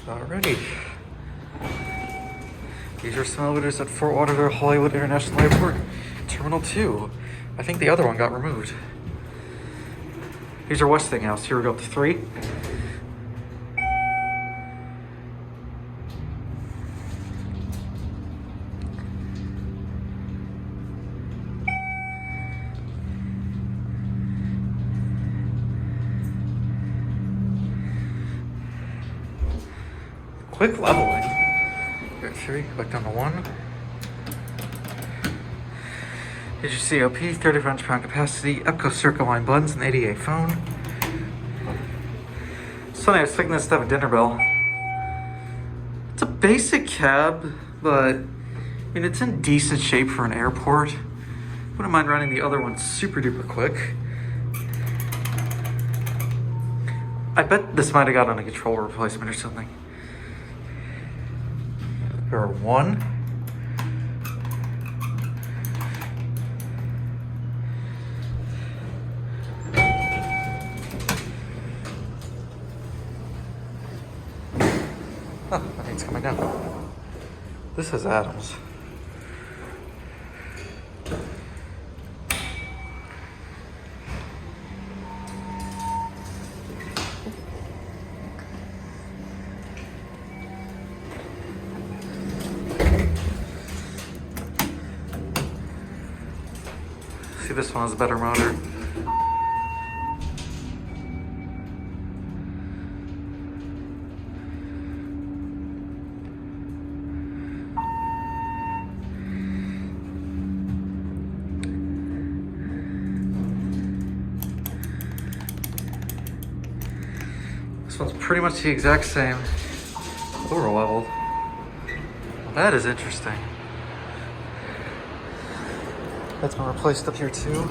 Alrighty. These are some elevators at Fort Lauderdale-Hollywood International Airport, Terminal 2. I think the other one got removed. These are Westinghouse. Here we go up to 3. Quick leveling. Here at 3, click down to 1. Here's your COP, 35 pound capacity, EPCO Circle Line buttons, and ADA phone. It's funny, I was thinking this to have a dinner bell. It's a basic cab, but I mean, it's in decent shape for an airport. Wouldn't mind running the other one super duper quick. I bet this might have got on a control replacement or something. Or 1. Oh, I think it's coming down. This is Adams. See, this one has a better motor. This one's pretty much the exact same lower level. Well, that is interesting. That's been replaced up here too.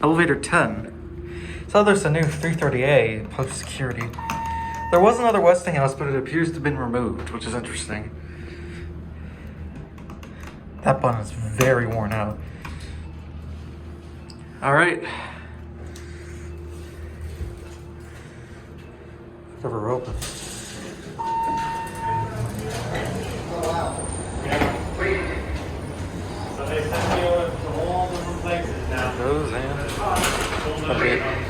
Elevator 10. So there's a new 330A post security. There was another Westinghouse, but it appears to have been removed, which is interesting. That button is very worn out. All right. Cover open. So they sent me over to all different places now. Goes in.